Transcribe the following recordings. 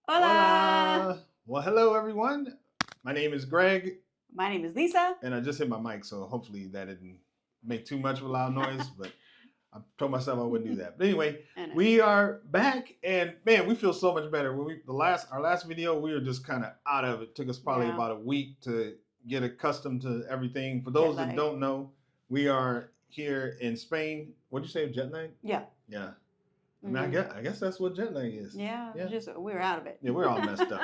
Hola! Hola. Well, hello everyone. My name is Greg, My name is Lisa. and I just hit my mic, so hopefully that didn't make too much of a loud noise. But I told myself I wouldn't do that. But anyway, I know. we are back, and man, we feel so much better. When we our last video, we were just kind of out of it. It took us probably Yeah. about a week to get accustomed to everything. For Jet those that lag. don't know, we are here in Spain. What'd you say, jet lag? Yeah. Yeah. I mean, Hmm. I guess that's what jet lag is. Yeah. Yeah. Just we're out of it. Yeah, we're all messed up.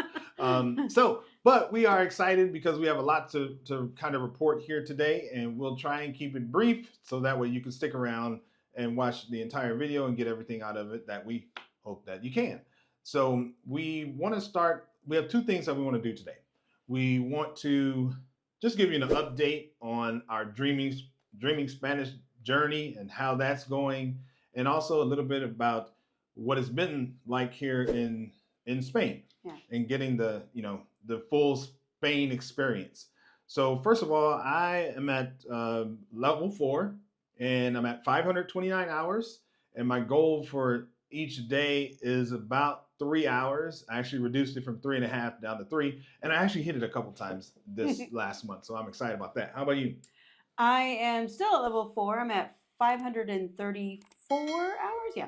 But we are excited because we have a lot to kind of report here today, and we'll try and keep it brief so that way you can stick around and watch the entire video and get everything out of it that we hope that you can. So we want to start. We have two things that we want to do today. We want to just give you an update on our dreaming Spanish journey and how that's going, and also a little bit about what it's been like here in Spain Yeah. and getting the full Spain experience. So first of all, I am at level 4, and I'm at 529 hours, and my goal for each day is about 3 hours. I actually reduced it from 3.5 down to 3, and I actually hit it a couple times this last month, so I'm excited about that. How about you? I am still at level 4. I'm at 534 hours. Yeah.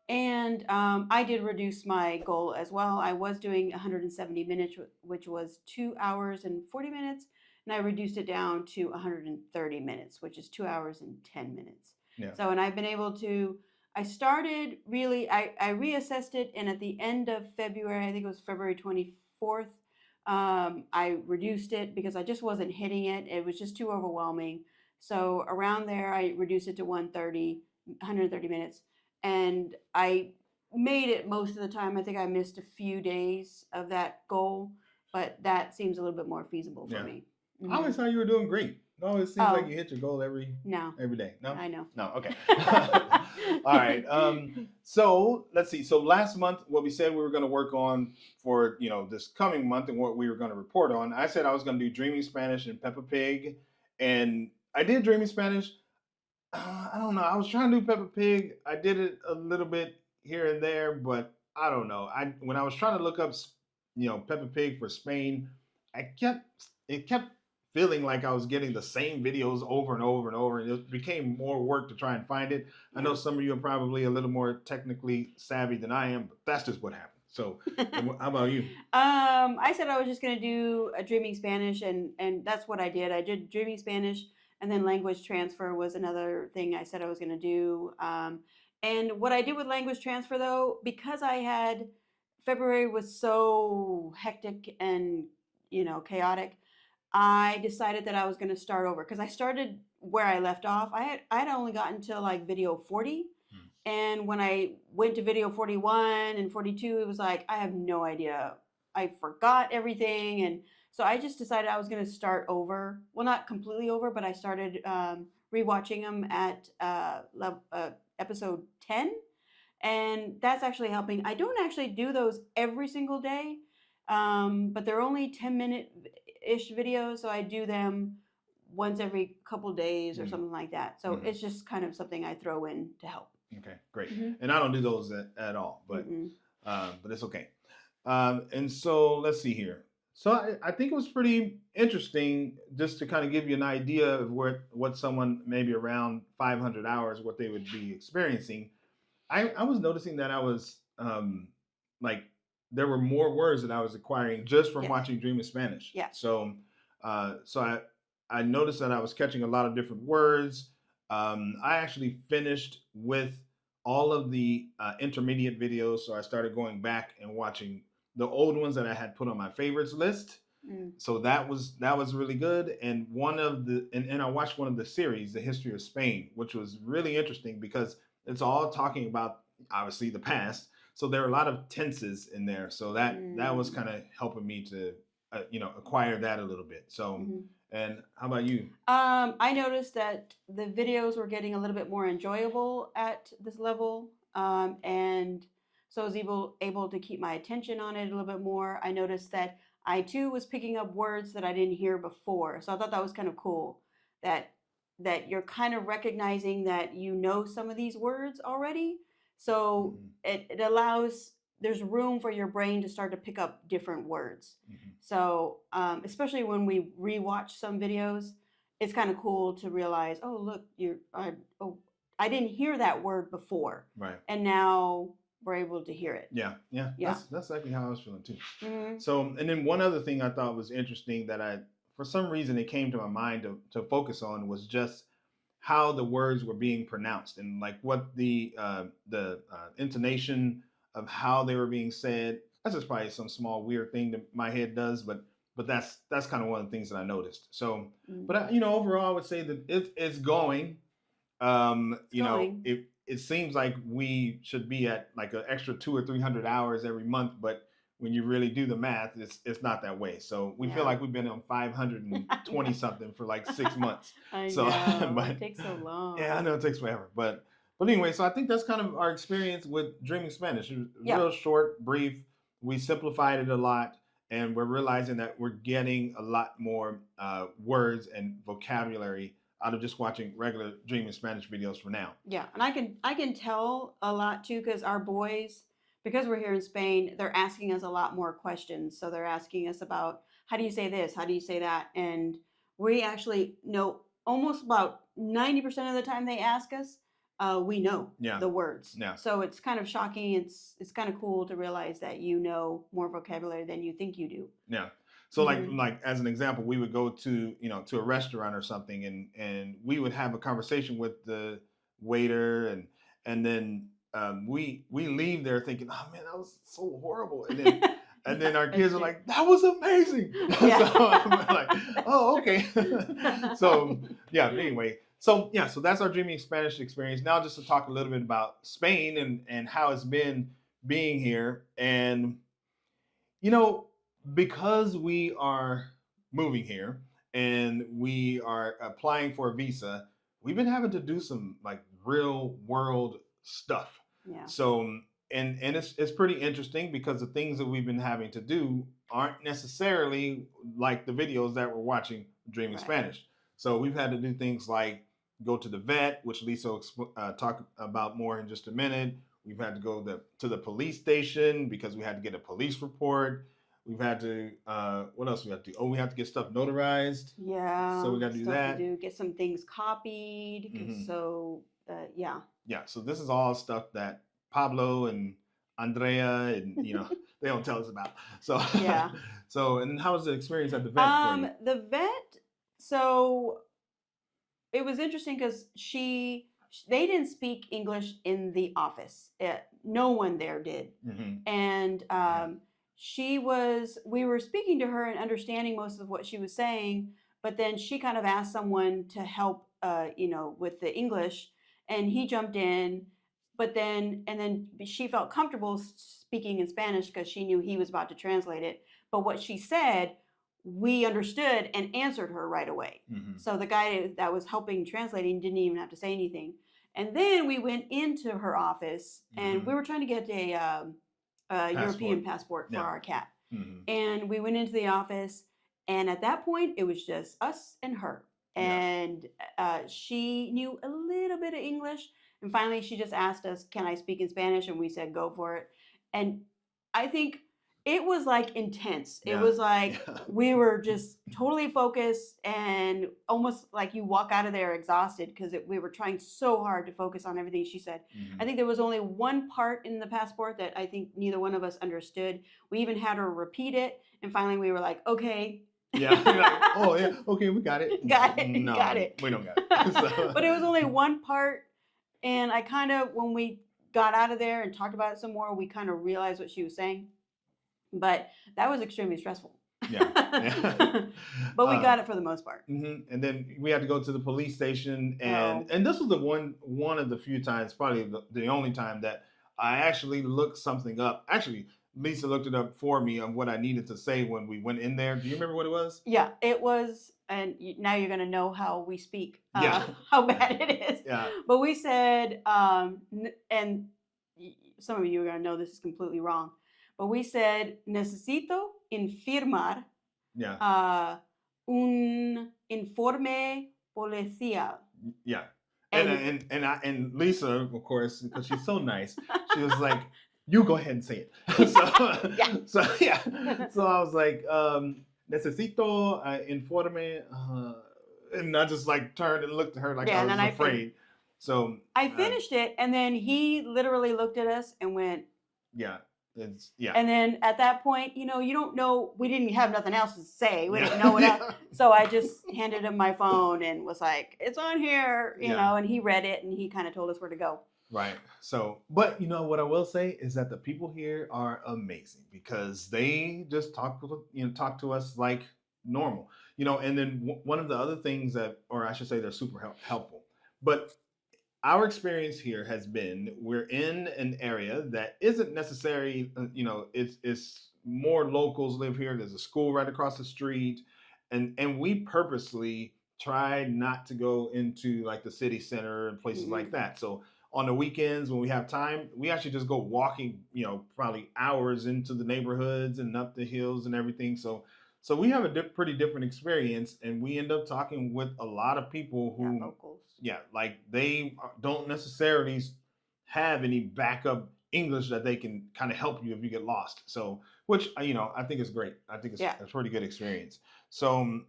And I did reduce my goal as well. I was doing 170 minutes, which was 2 hours and 40 minutes. And I reduced it down to 130 minutes, which is 2 hours and 10 minutes. Yeah. So, and I've been able to, I started really, I reassessed it. And at the end of February, I think it was February 24th, I reduced it because I just wasn't hitting it. It was just too overwhelming. So around there, I reduced it to 130 minutes, and I made it most of the time. I think I missed a few days of that goal, but that seems a little bit more feasible for Yeah. me. I Hmm. always thought you were doing great. It always seems like Oh, you hit your goal no, every day. No, I know. no. Okay. All right. So let's see. So last month, what we said we were going to work on for this coming month and what we were going to report on, I said I was going to do Dreaming Spanish and Peppa Pig, and I did Dreaming Spanish. I don't know. I was trying to do Peppa Pig. I did it a little bit here and there, but I don't know. I when I was trying to look up, Peppa Pig for Spain, it kept feeling like I was getting the same videos over and over and over, and it became more work to try and find it. I know Yeah. some of you are probably a little more technically savvy than I am, but that's just what happened. So, how about you? I said I was just gonna do a Dreaming Spanish, and that's what I did. I did Dreaming Spanish, and then language transfer was another thing I said I was gonna do. And what I did with language transfer though, because I had February was so hectic and chaotic, I decided that I was gonna start over because I started where I left off. I had only gotten to like video 40, Hmm. and when I went to video 41 and 42, it was like, I have no idea. I forgot everything. And so I just decided I was going to start over. Well, not completely over, but I started rewatching them at episode 10. And that's actually helping. I don't actually do those every single day, but they're only 10-minute ish videos. So I do them once every couple days or Mm. something like that. So Mhm. it's just kind of something I throw in to help. Okay, great. Mm-hmm. And I don't do those at all, Mm-mm. but it's okay. And so let's see here. So I think it was pretty interesting just to kind of give you an idea of what someone maybe around 500 hours what they would be experiencing. I was noticing that I was like there were more words that I was acquiring just from Yes. watching Dream of Spanish. Yeah. So I noticed that I was catching a lot of different words. I actually finished with all of the intermediate videos, so I started going back and watching the old ones that I had put on my favorites list. Mm. So that was really good. And and I watched one of the series, The History of Spain, which was really interesting because it's all talking about obviously the past. So there are a lot of tenses in there. So that was Mm. kind of helping me to acquire that a little bit. So, Mm-hmm. and how about you? I noticed that the videos were getting a little bit more enjoyable at this level, and so I was able to keep my attention on it a little bit more. I noticed that I too was picking up words that I didn't hear before, so I thought that was kind of cool. That that you're kind of recognizing that you know some of these words already, so Mhm. it allows there's room for your brain to start to pick up different words. Mhm. So especially when we rewatch some videos, it's kind of cool to realize, oh look, I didn't hear that word before, Right. and now we're able to hear it. Yeah. Yeah. That's exactly how I was feeling too. Mhm. So, and then one other thing I thought was interesting that for some reason, it came to my mind to focus on was just how the words were being pronounced and like what the intonation of how they were being said. That's just probably some small weird thing that my head does, but that's kind of one of the things that I noticed. So, but Mhm. overall, I would say that it's going. It's going. It seems like we should be at like an extra 200 or 300 hours every month, but when you really do the math, it's not that way. So we feel Yeah. like we've been on 520 something for like 6 months. I So, know. but It takes so yeah, I long. know it takes forever, but anyway, so I think that's kind of our experience with Dreaming Spanish. It was Yeah. real short, brief. We simplified it a lot, and we're realizing that we're getting a lot more words and vocabulary out of just watching regular Dreaming Spanish videos for now. Yeah, and I can tell a lot too because our boys, because we're here in Spain, they're asking us a lot more questions. So they're asking us about how do you say this, how do you say that, and we actually know almost about 90% of the time they ask us, we know Yeah, the words. yeah. So it's kind of shocking. It's kind of cool to realize that you know more vocabulary than you think you do. Yeah. So Mhm. like as an example, we would go to to a restaurant or something, and we would have a conversation with the waiter, and then we leave there thinking, oh man, that was so horrible, and then Yeah, our that's kids are true. like, that was amazing. Yeah. So I'm like, oh okay. So True. yeah. Anyway, so yeah, so that's our Dreaming Spanish experience. Now just to talk a little bit about Spain and how it's been being here and you know, because we are moving here and we are applying for a visa, we've been having to do some like real world stuff. Yeah. So and it's pretty interesting because the things that we've been having to do aren't necessarily like the videos that we're watching Dreaming Right. Spanish. So we've had to do things like go to the vet, which Lisa will talk about more in just a minute. We've had to go to the police station because we had to get a police report. We've had to what else we have to do? Oh, we have to get stuff notarized. Yeah, So we got to do stuff to that. do. Get some things copied. Hmm. So, yeah. Yeah. So this is all stuff that Pablo and Andrea and they don't tell us about. So Yeah. so and how was the experience at the vet for you? The vet. So it was interesting because they didn't speak English in the office. No one there did, Hmm. and Yeah. we were speaking to her and understanding most of what she was saying, but then she kind of asked someone to help, with the English, and he jumped in, but then she felt comfortable speaking in Spanish because she knew he was about to translate it. But what she said, we understood and answered her right away. Hmm. So the guy that was helping translating didn't even have to say anything. And then we went into her office and we were trying to get a European passport for Yeah. our cat. Hmm. And we went into the office, and at that point, it was just us and her. Yeah. And she knew a little bit of English. And finally, she just asked us, "Can I speak in Spanish?" And we said, "Go for it." And I think it was like intense. It Yeah. was like Yeah. we were just totally focused and almost like you walk out of there exhausted because we were trying so hard to focus on everything she said. Mhm. I think there was only one part in the passport that I think neither one of us understood. We even had her repeat it, and finally we were like, okay. Yeah. Like, oh yeah. Okay, we got it. Got it. No, Got it. we don't got it. So. But it was only one part, and I kind of, when we got out of there and talked about it some more, we kind of realized what she was saying. But that was extremely stressful. Yeah. Yeah. But we got it for the most part. And then we had to go to the police station, Oh. and this was the one of the few times, probably the only time that I actually looked something up. Actually, Lisa looked it up for me on what I needed to say when we went in there. Do you remember what it was? Yeah, it was, and now you're gonna know how we speak, Yeah. how bad it is. Yeah. But we said, and some of you are gonna know this is completely wrong, but we said necesito infirmar Yeah. un informe policial. Yeah. And Lisa, of course, because she's so nice, she was like, You go ahead and say it. So, Yeah. so yeah. So I was like, necesito informe, and I just like turned and looked at her like Yeah, I and was then afraid. So I finished it, and then he literally looked at us and went, yeah, it's yeah, and then at that point, you know, you don't know, we didn't have nothing else to say. We didn't know yeah, what else. yeah, So I just handed him my phone and was like, it's on here, you yeah. know, and he read it and he kind of told us where to go. Right. So, but you know what I will say is that the people here are amazing because they just talk to us like normal, And then one of the other things that, or I should say, they're super helpful. But our experience here has been we're in an area that isn't necessarily, it's more locals live here. There's a school right across the street, and we purposely try not to go into like the city center and places like Mm-hmm. that. So on the weekends when we have time, we actually just go walking, probably hours into the neighborhoods and up the hills and everything. So we have a pretty different experience, and we end up talking with a lot of people Yeah, who, locals. yeah, like they don't necessarily have any backup English that they can kind of help you if you get lost. So, which I think is great. I think it's Yeah. a pretty good experience. So,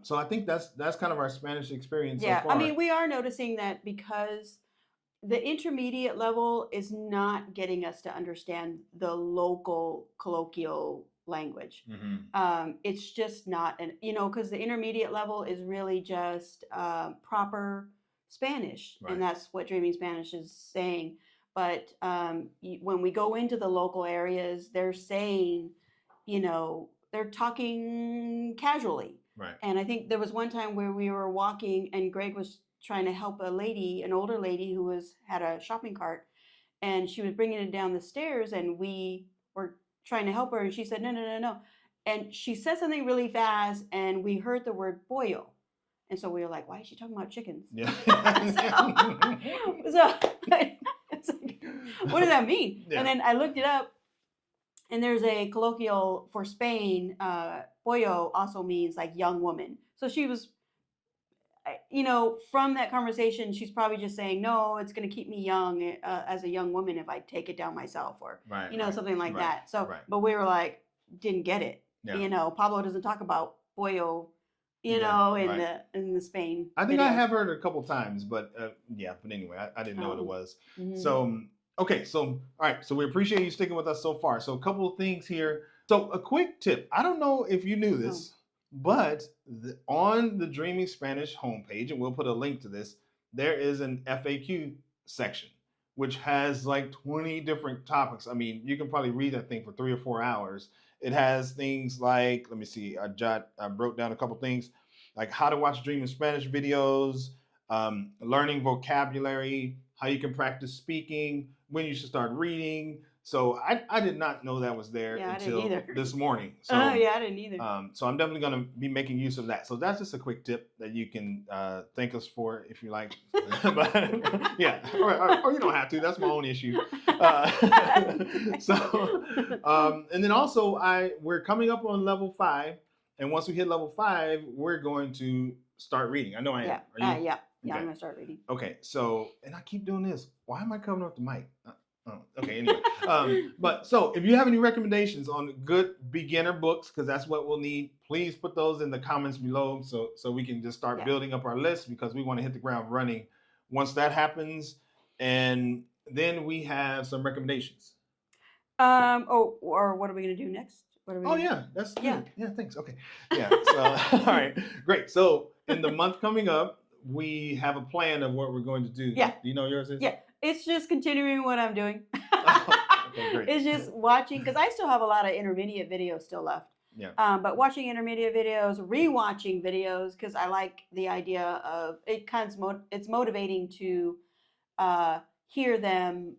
so I think that's kind of our Spanish experience so Yeah. I far. mean, we are noticing that because the intermediate level is not getting us to understand the local colloquial language. It's just not, because the intermediate level is really just proper Spanish, Right. and that's what Dreaming Spanish is saying. But when we go into the local areas, they're saying, they're talking casually. Right. And I think there was one time where we were walking, and Greg was trying to help a lady, an older lady who had a shopping cart, and she was bringing it down the stairs, and we were trying to help her, and she said, no, no, no, no. And she said something really fast, and we heard the word pollo. And so we were like, why is she talking about chickens? Yeah. so it's like, what does that mean? Yeah. And then I looked it up, and there's a colloquial for Spain. Pollo also means like young woman. So she was, from that conversation, she's probably just saying, no, it's going to keep me young as a young woman if I take it down myself, or, Right. something like Right. that. So, Right. but we were like, didn't get it. Yeah. Pablo doesn't talk about pollo, Yeah, in right. the Spain. I think I videos. have heard it a couple times, but yeah. But anyway, I didn't know what it was. Mhm. So okay, so all right, so we appreciate you sticking with us so far. So a couple of things here. So a quick tip. I don't know if you knew this, but on the Dreaming Spanish homepage, and we'll put a link to this, there is an FAQ section which has like 20 different topics. I mean, you can probably read that thing for 3 or 4 hours. It has things like, let me see, I wrote down a couple things like how to watch Dream in Spanish videos, learning vocabulary, how you can practice speaking, when you should start reading. So I did not know that was there until this morning. So yeah, I didn't either. So I'm definitely going to be making use of that. So that's just a quick tip that you can thank us for if you like. But, yeah, or you don't have to. That's my own issue. And then also we're coming up on level 5. And once we hit level 5, we're going to start reading. I know I am. Yeah. Are you? Yeah. Okay. I'm gonna start reading. Okay. So, and I keep doing this. Why am I covering up the mic? Okay. Anyway, but so if you have any recommendations on good beginner books, because that's what we'll need, please put those in the comments below, so we can just start building up our list, because we want to hit the ground running once that happens, and then we have some recommendations. Or what are we gonna do next? What are we? Oh yeah, that's good. Yeah. Yeah, thanks. Okay. Yeah. So all right, great. So in the month coming up, we have a plan of what we're going to do. Yeah. Do you know yours is? Yeah. It's just continuing what I'm doing. Okay, great. It's just watching, because I still have a lot of intermediate videos still left. Yeah. But watching intermediate videos, rewatching videos, because I like the idea of it. It's motivating to hear them,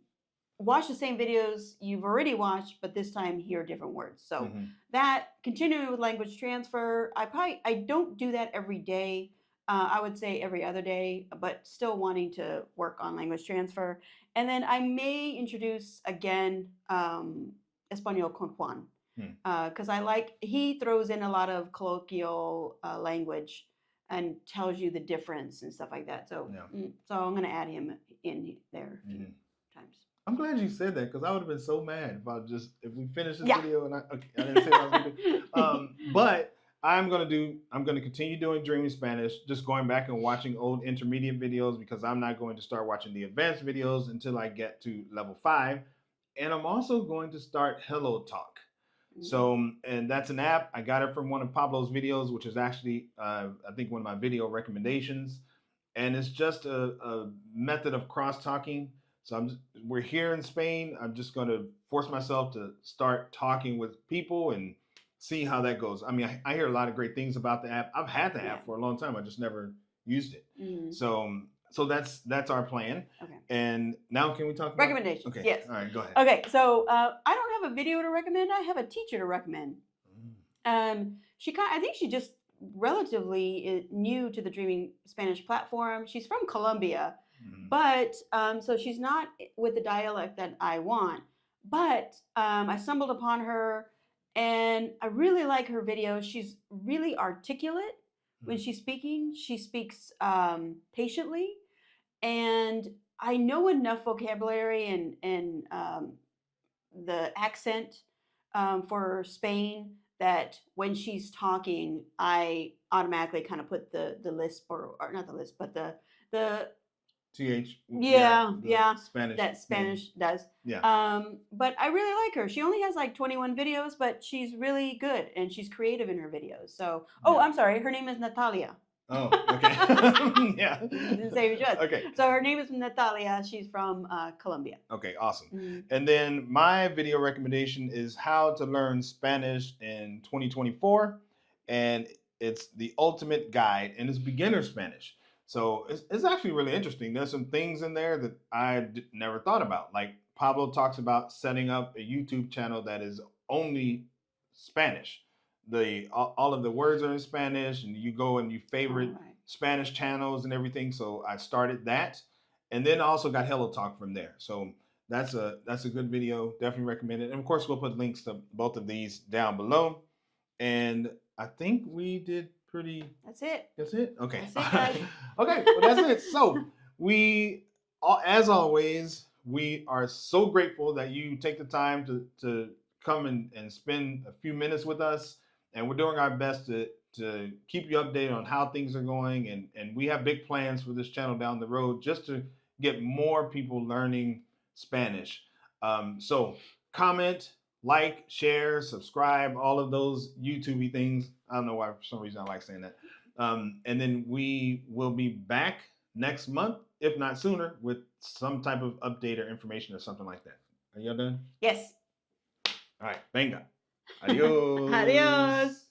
watch the same videos you've already watched, but this time hear different words. So that, continuing with language transfer, I don't do that every day. I would say every other day, but still wanting to work on language transfer. And then I may introduce again Espanol con Juan, because he throws in a lot of colloquial language and tells you the difference and stuff like that. So so I'm going to add him in there a few times. I'm glad you said that because I would have been so mad if we finished this Yeah. video and I didn't say what I was gonna do. But I'm gonna continue doing Dreaming Spanish, just going back and watching old intermediate videos because I'm not going to start watching the advanced videos until I get to level 5. And I'm also going to start Hello Talk. So, and that's an app. I got it from one of Pablo's videos, which is actually, I think, one of my video recommendations. And it's just a method of cross talking. So we're here in Spain. I'm just going to force myself to start talking with people and see how that goes. I mean, I hear a lot of great things about the app. I've had the app for a long time. I just never used it. So that's our plan. Okay. And now can we talk about recommendations? Okay. Yes. All right. Go ahead. Okay. So I don't have a video to recommend. I have a teacher to recommend. I think she just relatively new to the Dreaming Spanish platform. She's from Colombia, but so she's not with the dialect that I want. But I stumbled upon her, and I really like her videos. She's really articulate when she's speaking. She speaks patiently, and I know enough vocabulary and the accent for Spain that when she's talking, I automatically kind of put the lisp or not the lisp, but the TH. Yeah, Spanish. that Spanish does. Yeah. But I really like her. She only has like 21 videos, but she's really good and she's creative in her videos. So, I'm sorry, her name is Natalia. Oh, okay. Yeah. You didn't say who she was. Okay. So her name is Natalia. She's from Colombia. Okay, awesome. And then my video recommendation is how to learn Spanish in 2024. And it's the ultimate guide and it's beginner Spanish. So it's actually really interesting. There's some things in there that I never thought about. Like Pablo talks about setting up a YouTube channel that is only Spanish. All of the words are in Spanish, and you go and you favorite Spanish channels and everything. So I started that, and then I also got Hello Talk from there. So that's a good video. Definitely recommend it. And of course, we'll put links to both of these down below. And I think we did pretty. That's it. That's it. Okay. That's it, guys. Okay. Well, that's it. So as always, we are so grateful that you take the time to come and spend a few minutes with us. And we're doing our best to keep you updated on how things are going. And we have big plans for this channel down the road just to get more people learning Spanish. So comment, like, share, subscribe, all of those YouTube-y things. I don't know why, for some reason, I like saying that. And then we will be back next month, if not sooner, with some type of update or information or something like that. Are y'all done? Yes. All right. Venga. Adios. Adios.